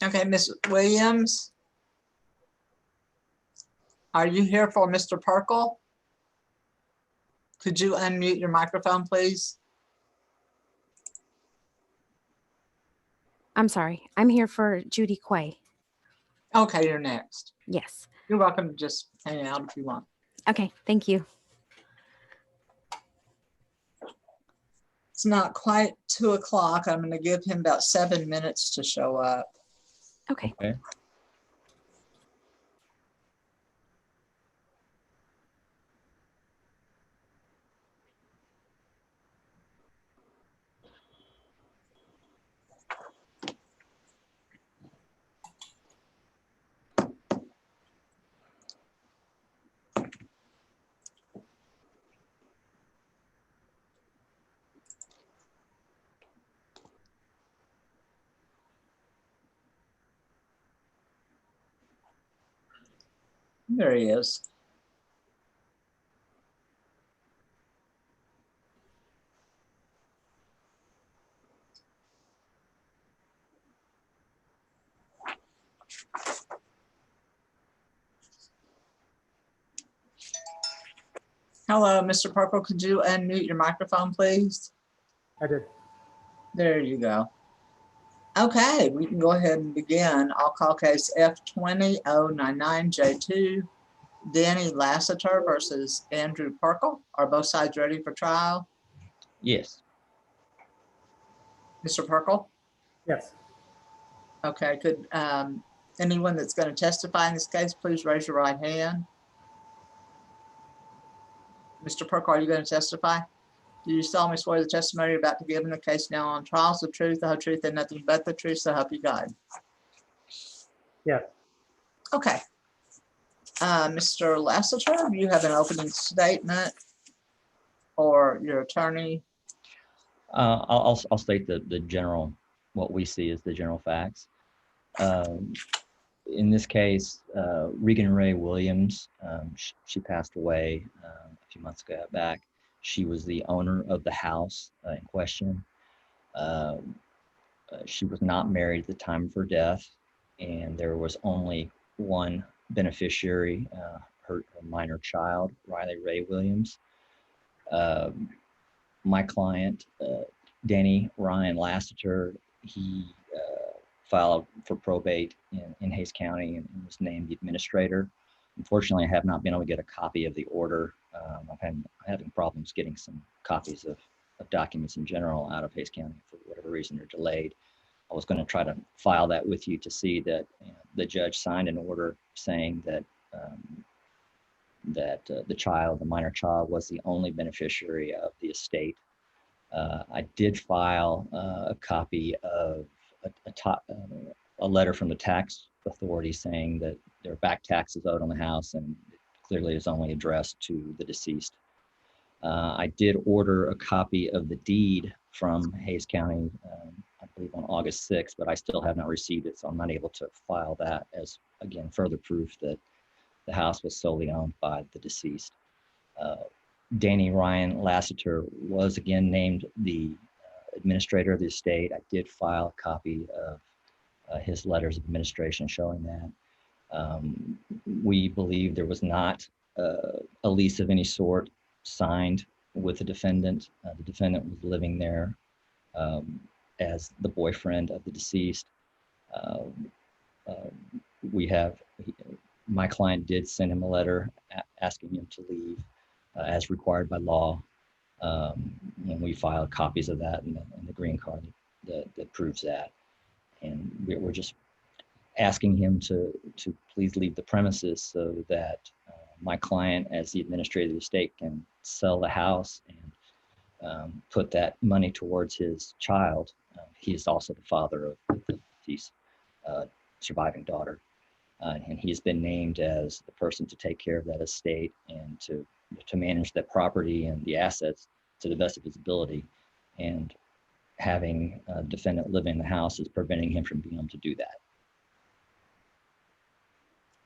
Okay, Ms. Williams, are you here for Mr. Perkle? Could you unmute your microphone, please? I'm sorry. I'm here for Judy Quay. Okay, you're next. Yes. You're welcome to just hang out if you want. Okay. Thank you. It's not quite 2 o'clock. I'm going to give him about 7 minutes to show up. Okay. Okay. There he is. Hello, Mr. Perkle. Could you unmute your microphone, please? I did. There you go. Okay, we can go ahead and begin. I'll call case F20099J2, Danny Lassiter versus Andrew Perkle. Are both sides ready for trial? Yes. Mr. Perkle? Yes. Okay, could anyone that's going to testify in this case, please raise your right hand. Mr. Perkle, are you going to testify? Do you solemnly swear the testimony you're about to give in the case now on trial is the truth, the whole truth, and nothing but the truth, so help you God? Yes. Okay. Mr. Lassiter, you have an opening statement, or your attorney? I'll state the general, what we see as the general facts. In this case, Regan Ray Williams, she passed away a few months back. She was the owner of the house in question. She was not married at the time of her death, and there was only one beneficiary, her minor child, Riley Ray Williams. My client, Danny Ryan Lassiter, he filed for probate in Hays County and was named the administrator. Unfortunately, I have not been able to get a copy of the order. I'm having problems getting some copies of documents in general out of Hays County. For whatever reason, they're delayed. I was going to try to file that with you to see that the judge signed an order saying that the minor child, was the only beneficiary of the estate. I did file a copy of a letter from the tax authority saying that there are back taxes owed on the house, and it clearly is only addressed to the deceased. I did order a copy of the deed from Hays County, I believe on August 6th, but I still have not received it, so I'm not able to file that as, again, further proof that the house was solely owned by the deceased. Danny Ryan Lassiter was again named the administrator of the estate. I did file a copy of his letters of administration showing that. We believe there was not a lease of any sort signed with the defendant. The defendant was living there as the boyfriend of the deceased. My client did send him a letter asking him to leave as required by law. And we filed copies of that and the green card that proves that. And we're just asking him to please leave the premises so that my client, as the administrator of the estate, can sell the house and put that money towards his child. He is also the father of the deceased surviving daughter. And he's been named as the person to take care of that estate and to manage that property and the assets to the best of his ability. And having a defendant live in the house is preventing him from being able to do that.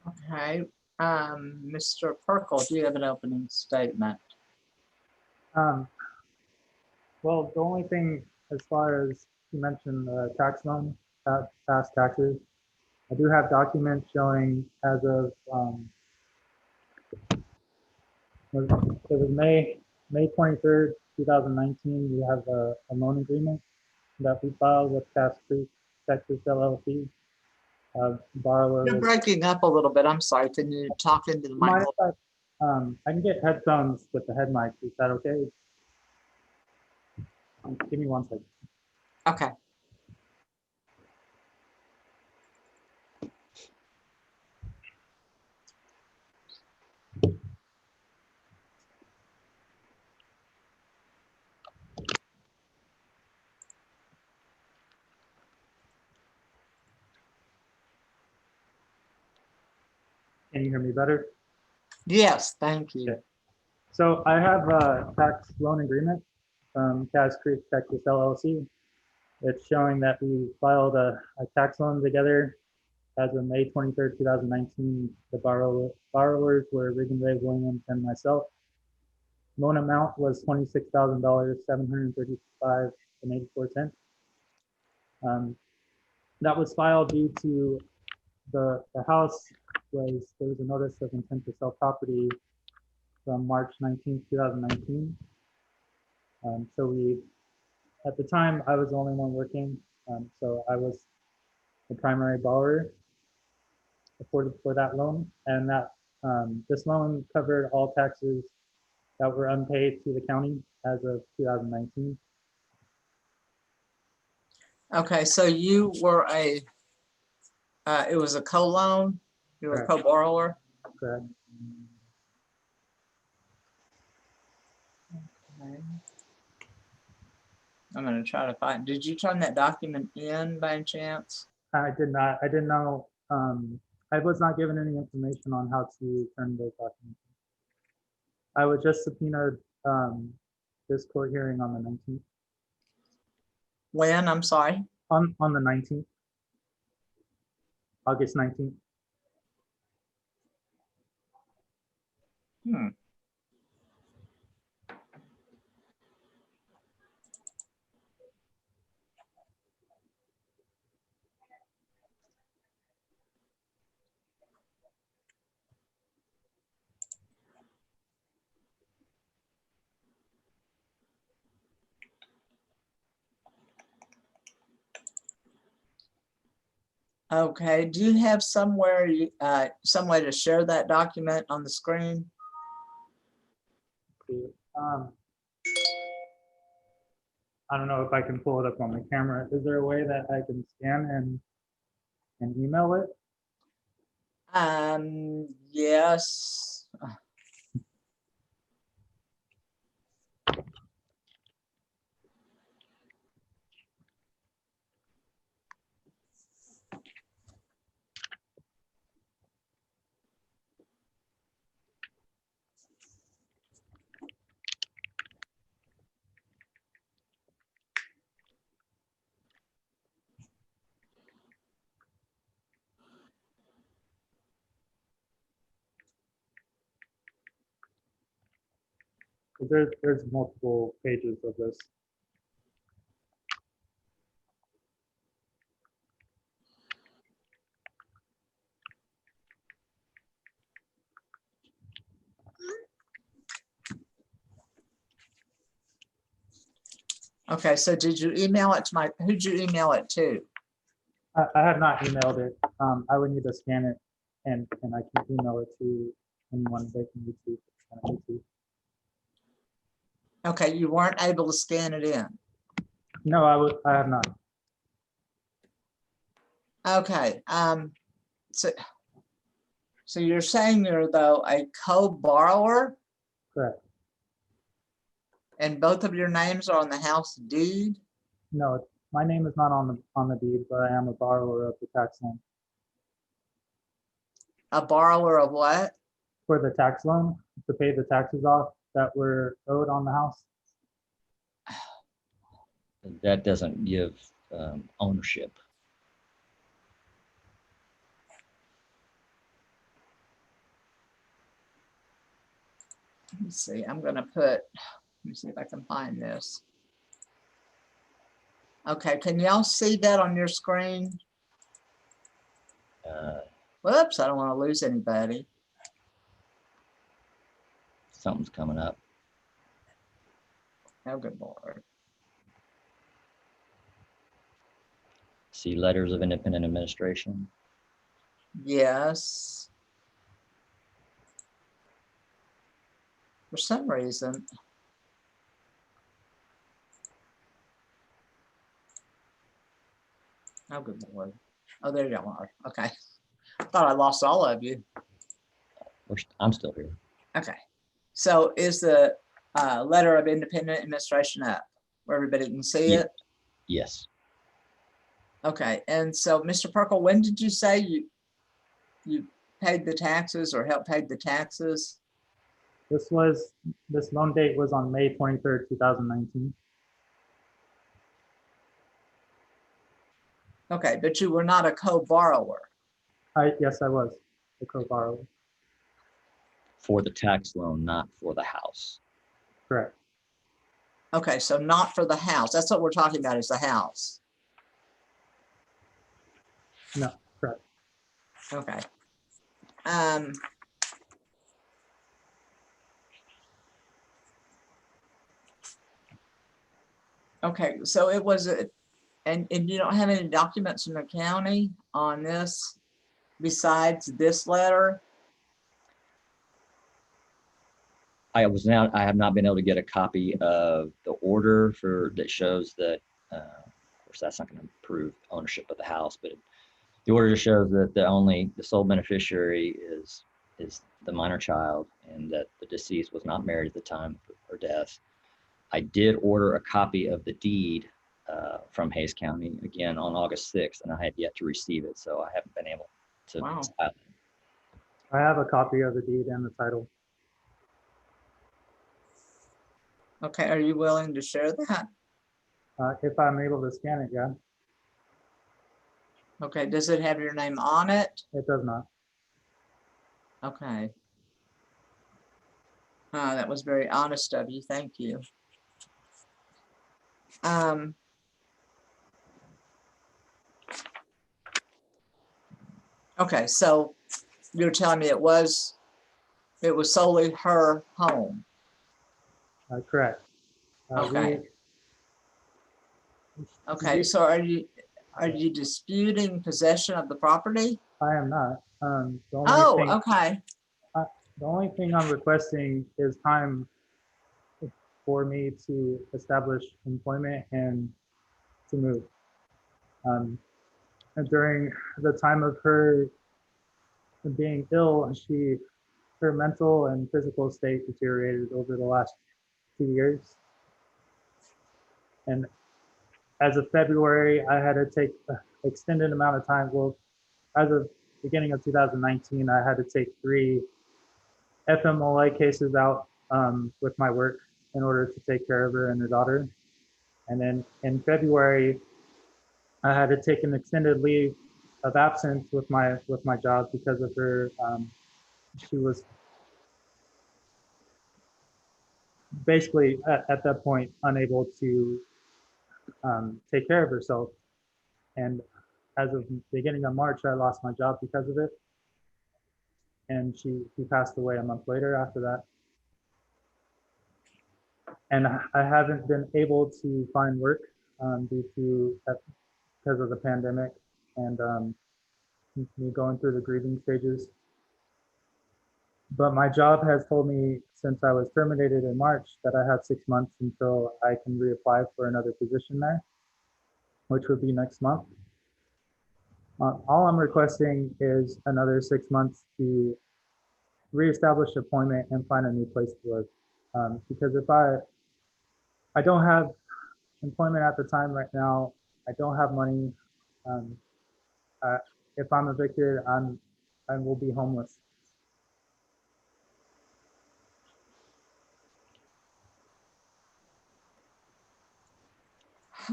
Okay. Mr. Perkle, do you have an opening statement? Well, the only thing as far as you mentioned tax loan, past taxes, I do have documents showing as of it was May 23rd, 2019. We have a loan agreement that we filed with Cass Creek, Texas LLC. Borrower You're was. breaking up a little bit. I'm sorry. Can you talk into the Mind mic? if I can get headphones with the head mic. Is that okay? Give me 1 second. Okay. Can you hear me better? Yes, thank you. Okay. So I have a tax loan agreement from Cass Creek, Texas LLC. It's showing that we filed a tax loan together as of May 23rd, 2019. The borrowers were Regan Ray Williams and myself. Loan amount was $26,000, $735.84. That was filed due to the house there was a notice of intent to sell property from March 19th, 2019. So at the time, I was the only one working. So I was the primary borrower for that loan. And this loan covered all taxes that were unpaid to the county as of 2019. Okay, so you were it was a co-loan? You were a Correct. co-borrower? Correct. Okay. I'm gonna try to find, did you turn that document in by any chance? I did not. I didn't know. I was not given any information on how to turn those documents. I was just subpoenaed this court hearing on the 19th. When, I'm sorry? On the 19th, August 19th. Hmm. Okay, do you have somewhere, some way to share that document on the screen? I don't know if I can pull it up on the camera. Is there a way that I can scan and email it? Yes. Because there's multiple pages of this. Okay, so did you email it to who'd you email it to? I have not emailed it. I would need to scan it and I can email it to anyone they can YouTube. Okay, you weren't able to scan it in. No, I have not. Okay, so you're saying you're though a co-borrower Correct. and both of your names are on the house deed? No, my name is not on the deed, but I am a borrower of the tax loan. A borrower of what? For the tax loan to pay the taxes off that were owed on the house. That doesn't give ownership. Let me see, I'm gonna put, let me see if I can find this. Okay, can y'all see that on your screen? Whoops, I don't want to lose anybody. Something's coming up. Oh, good Lord. See letters of independent administration. Yes. For some reason. Oh, good Lord. Oh, there you are. Okay. I thought I lost all of you. I'm still here. Okay. So is the letter of independent administration up where everybody can see Yeah. it? Yes. Okay. And so, Mr. Perkle, when did you say you paid the taxes or helped pay the taxes? This loan date was on May 23rd, 2019. Okay, but you were not a co-borrower. Yes, I was the co-borrower. For the tax loan, not for the house. Correct. Okay, so not for the house. That's what we're talking about, is the house. No, correct. Okay. Okay, so it was and you don't have any documents from the county on this besides this letter? I have not been able to get a copy of the order that shows that, of course, that's not going to prove ownership of the house, but the order just shows that the sole beneficiary is the minor child, and that the deceased was not married at the time of her death. I did order a copy of the deed from Hayes County again on August 6th, and I had yet to receive it, so I haven't been able to Wow. file it. I have a copy of the deed and the title. Okay, are you willing to share that? If I'm able to scan it, yeah. Okay, does it have your name on it? It does not. Okay. That was very honest of you. Thank you. Okay, so you're telling me it was solely her home. Correct. Okay. Okay, so are you disputing possession of the property? I am not. Oh, okay. The only thing I'm requesting is time for me to establish employment and to move. And during the time of her being ill, her mental and physical state deteriorated over the last 2 years. And as of February, I had to take an extended amount of time. Well, as of beginning of 2019, I had to take 3 FMLA cases out with my work in order to take care of her and her daughter. And then in February, I had to take an extended leave of absence with my job because of her. She was basically at that point unable to take care of herself. And as of beginning of March, I lost my job because of it. And she passed away a month later after that. And I haven't been able to find work because of the pandemic and me going through the grieving stages. But my job has told me since I was terminated in March that I have 6 months until I can reapply for another position there, which would be next month. All I'm requesting is another 6 months to reestablish employment and find a new place to live. Because if I don't have employment at the time right now, I don't have money. If I'm evicted, I will be homeless.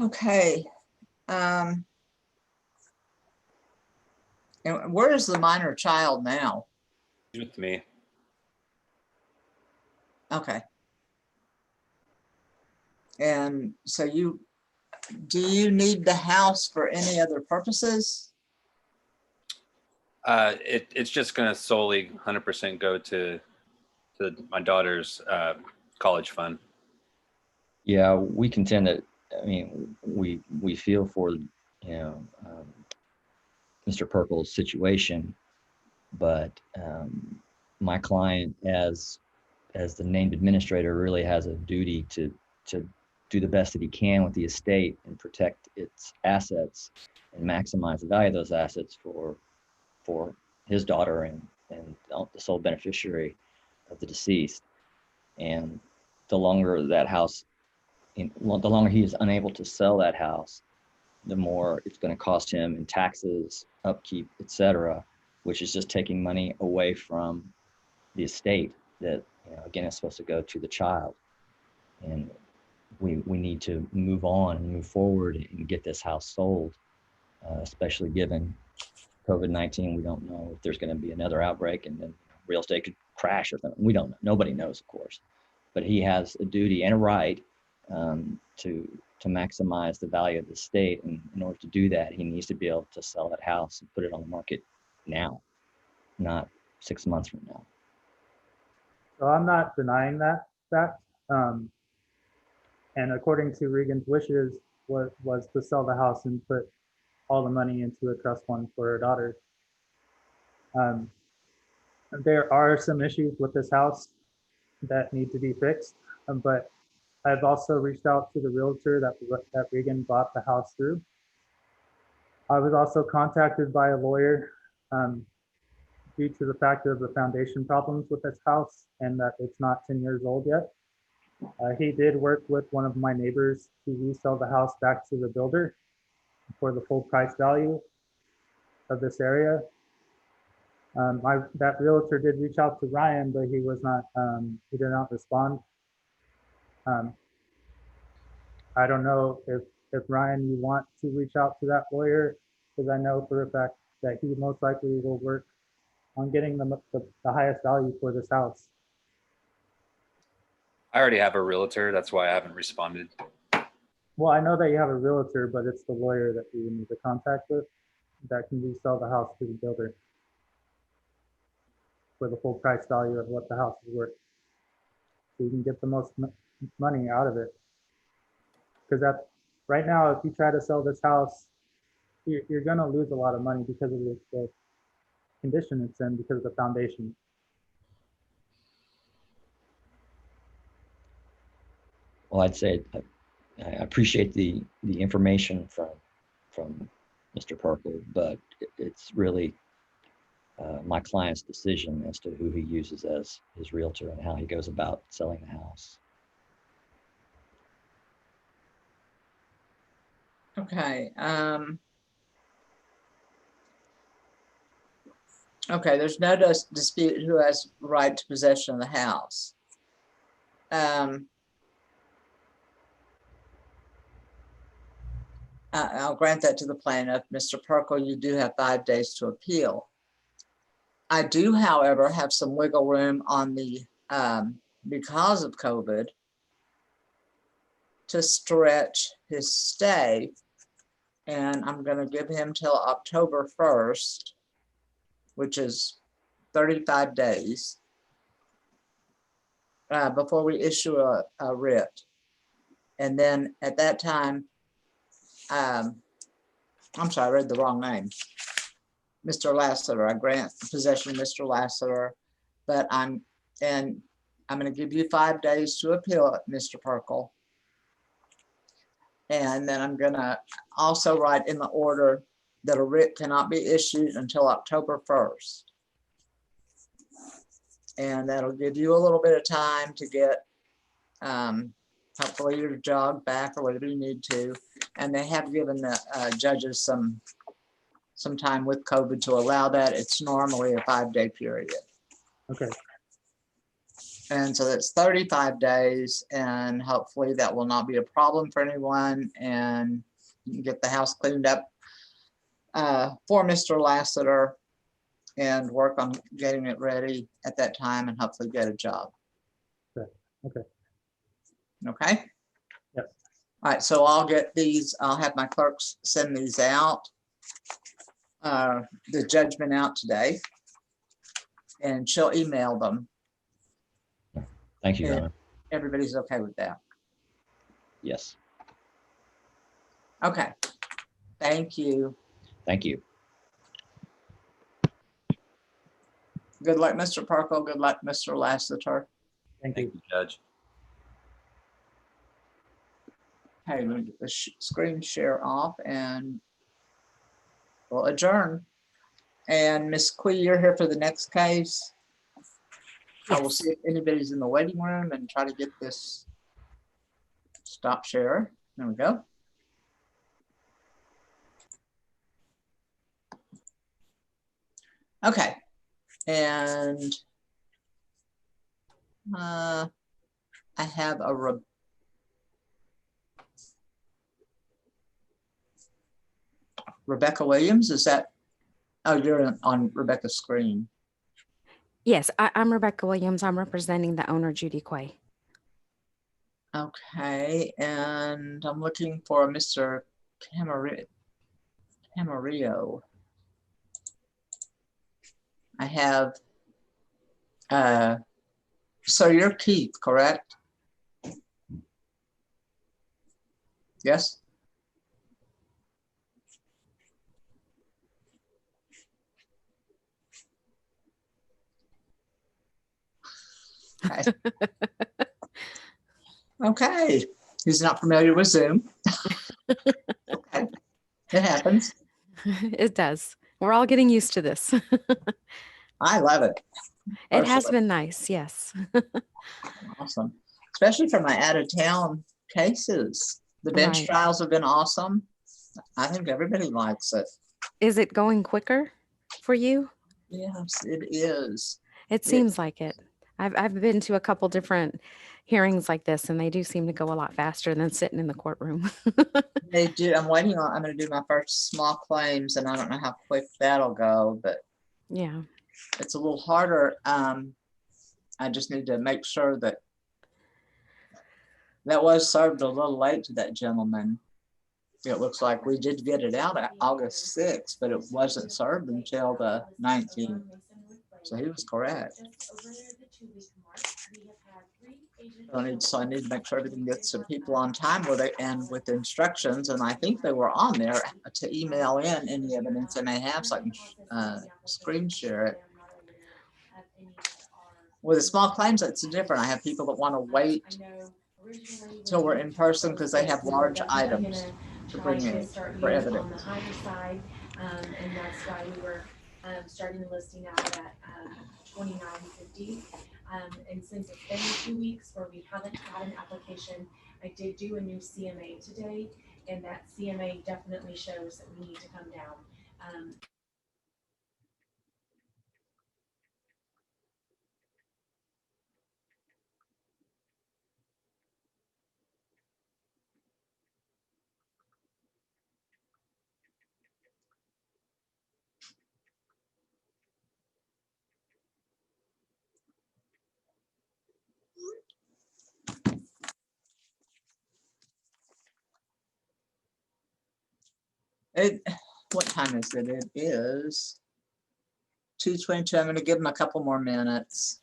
Okay. And where is the minor child now? With me. Okay. And so do you need the house for any other purposes? It's just going to solely 100% go to my daughter's college fund. Yeah, we contend that, I mean, we feel for, Mr. Perkle's situation, but my client, as the named administrator, really has a duty to do the best that he can with the estate and protect its assets and maximize the value of those assets for his daughter and the sole beneficiary of the deceased. And the longer that house, the longer he is unable to sell that house, the more it's going to cost him in taxes, upkeep, etc., which is just taking money away from the estate that, again, is supposed to go to the child. And we need to move on and move forward and get this house sold, especially given COVID-19. We don't know if there's going to be another outbreak and then real estate could crash or something. We don't know. Nobody knows, of course. But he has a duty and a right to maximize the value of the estate. And in order to do that, he needs to be able to sell that house and put it on the market now, not 6 months from now. So I'm not denying that fact. And according to Regan's wishes, was to sell the house and put all the money into a trust fund for her daughter. There are some issues with this house that need to be fixed, but I've also reached out to the realtor that Regan bought the house through. I was also contacted by a lawyer due to the fact of the foundation problems with this house and that it's not 10 years old yet. He did work with one of my neighbors to resell the house back to the builder for the full price value of this area. That realtor did reach out to Ryan, but he did not respond. I don't know if Ryan, you want to reach out to that lawyer, because I know for a fact that he most likely will work on getting the highest value for this house. I already have a realtor. That's why I haven't responded. Well, I know that you have a realtor, but it's the lawyer that you need to contact with that can resell the house to the builder for the full price value of what the house is worth. So you can get the most money out of it. Because right now, if you try to sell this house, you're going to lose a lot of money because of the condition it's in, because of the foundation. Well, I'd say I appreciate the information from Mr. Perkle, but it's really my client's decision as to who he uses as his realtor and how he goes about selling the house. Okay. Okay, there's no dispute who has right to possession of the house. I'll grant that to the plaintiff. Mr. Perkle, you do have 5 days to appeal. I do, however, have some wiggle room on the, because of COVID, to stretch his stay. And I'm going to give him till October 1st, which is 35 days, before we issue a writ. And then at that time, I'm sorry, I read the wrong name. Mr. Lassiter, I grant possession of Mr. Lassiter, but I'm going to give you 5 days to appeal it, Mr. Perkle. And then I'm going to also write in the order that a writ cannot be issued until October 1st. And that'll give you a little bit of time to get hopefully your jog back or whatever you need to. And they have given the judges some time with COVID to allow that. It's normally a 5-day period. Okay. And so that's 35 days, and hopefully that will not be a problem for anyone, and you can get the house cleaned up for Mr. Lassiter and work on getting it ready at that time and hopefully get a job. Okay. Okay? Yes. All right, so I'll get these, I'll have my clerks send these out. the judgment out today, and she'll email them. Thank you, Your Yeah. Honor. Everybody's okay with that? Yes, Okay. Thank you. thank you. Good luck, Mr. Perkle. Good luck, Mr. Lassiter. Thank Thank you. you, Judge. Hey, let me get the screen share off and we'll adjourn. And Miss Quee, you're here for the next case. I will Yes. see if anybody's in the waiting room and try to get this stop share. There we go. Okay. And I have a Rebecca Williams. Is that? Oh, you're on Rebecca's screen. Yes, I'm Rebecca Williams. I'm representing the owner, Judy Quay. Okay, and I'm looking for Mr. Camarillo. I have, so you're Keith, correct? Yes? Okay. Okay, he's not familiar with Zoom. Okay, it happens. It does. We're all getting used to this. I love it. It has Personally. been nice. Yes. Awesome, especially for my out of town cases. The bench Right. trials have been awesome. I think everybody likes it. Is it going quicker for you? Yes, it is. It seems like it. I've been to a couple different hearings like this, and they do seem to go a lot faster than sitting in the courtroom. They do. I'm waiting on, I'm going to do my first small claims, and I don't know how quick that'll go, but Yeah. it's a little harder. I just need to make sure that that was served a little late to that gentleman. It looks like we did get it out at August 6th, but it wasn't served until the 19th. So he was correct. So I need to make sure everything gets to people on time with it and with instructions. And I think they were on there to email in any evidence they may have, so I can screen share it. With the small claims, it's different. I have people that want to wait till we're in person because they have large items to bring in for evidence. And that's why we were starting the listing out at $29.50. And since it's been 2 weeks where we haven't had an application, I did do a new CMA today, and that CMA definitely shows that we need to come down. What time is it? It is 2:22. I'm going to give them a couple more minutes.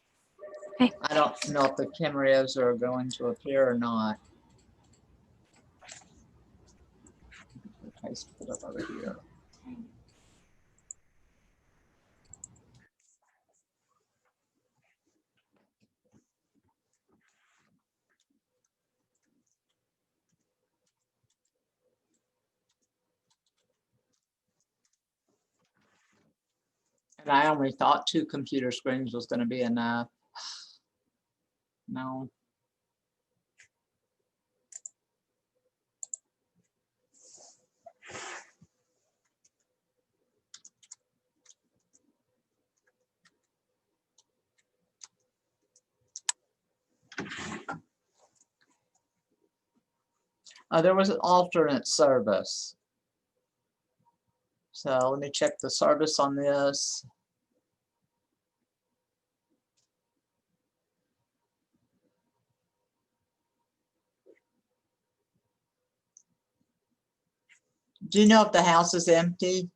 Okay. I don't know if the cameras are going to appear or not. Okay, put it up over here. And I only thought 2 computer screens was going to be enough. No. There was an alternate service. So let me check the service on this. Do you know if the house is empty?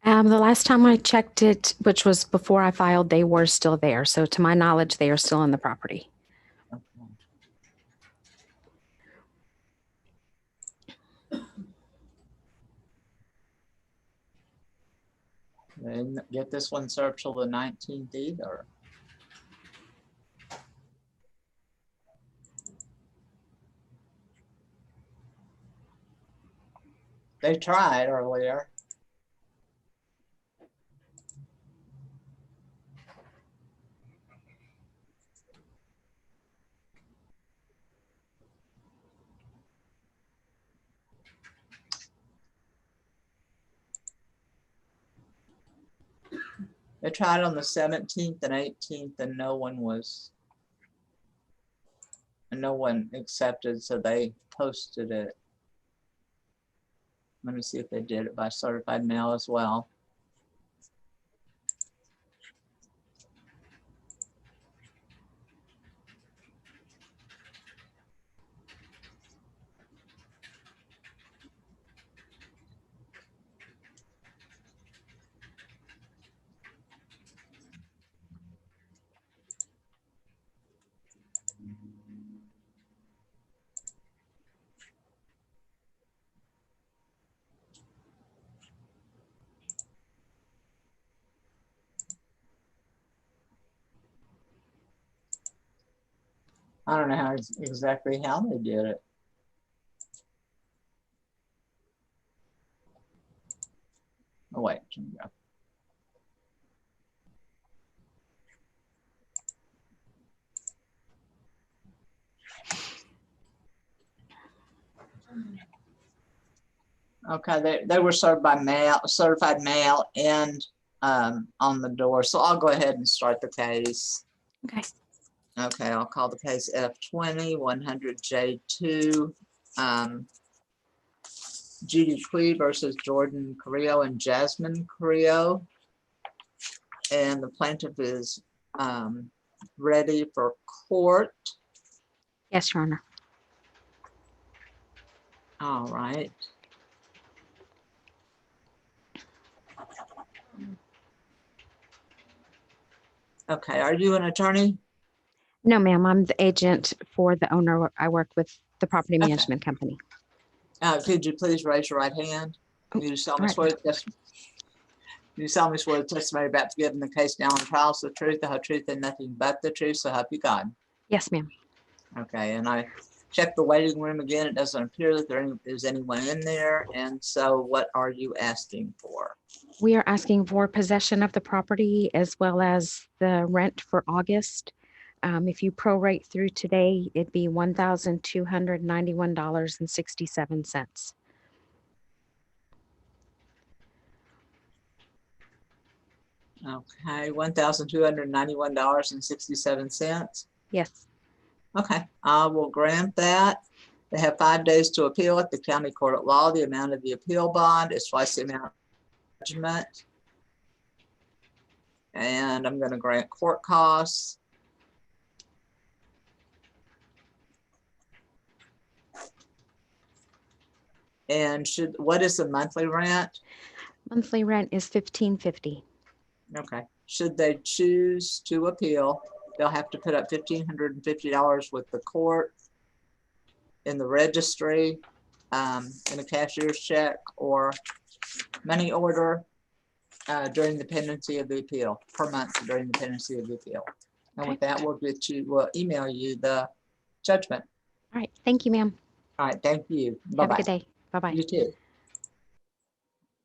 The last time I checked it, which was before I filed, they were still there. So to my knowledge, they are still in the property. They didn't get this one served till the 19th either. They tried earlier. They tried on the 17th and 18th and no one accepted, so they posted it. Let me see if they did it by certified mail as well. I don't know exactly how they did it. Oh, wait, here we go. Okay, they were served by mail, certified mail, and on the door. So I'll go ahead and start the case. Okay. Okay, I'll call the case F20-100J2. Judy Quee versus Jordan Carrillo and Jasmine Carrillo. And the plaintiff is ready for court. Yes, Your Honor. All right. Okay, are you an attorney? No, ma'am. I'm the agent for the owner. I work with the property Okay. management company. Could you please raise your right hand? You solemnly right. swear you solemnly swear the testimony about to give in the case now on trial, so the truth, the whole truth, and nothing but the truth, so help you God. Yes, ma'am. Okay, and I checked the waiting room again. It doesn't appear that there is anyone in there. And so what are you asking for? We are asking for possession of the property as well as the rent for August. If you prorate through today, it'd be $1,291.67. Okay, $1,291.67. Yes. Okay, I will grant that. They have 5 days to appeal it. The county court at law, the amount of the appeal bond is twice the amount of judgment. And I'm going to grant court costs. And what is the monthly rent? Monthly rent is $1,550. Okay, should they choose to appeal, they'll have to put up $1,550 with the court in the registry, in a cashier's check or money order during the pendency of the appeal, per month during the pendency of the appeal. And with that, we'll email you the judgment. All right. Thank you, ma'am. All right, thank you. Have Bye-bye. a good day. Bye-bye. You too.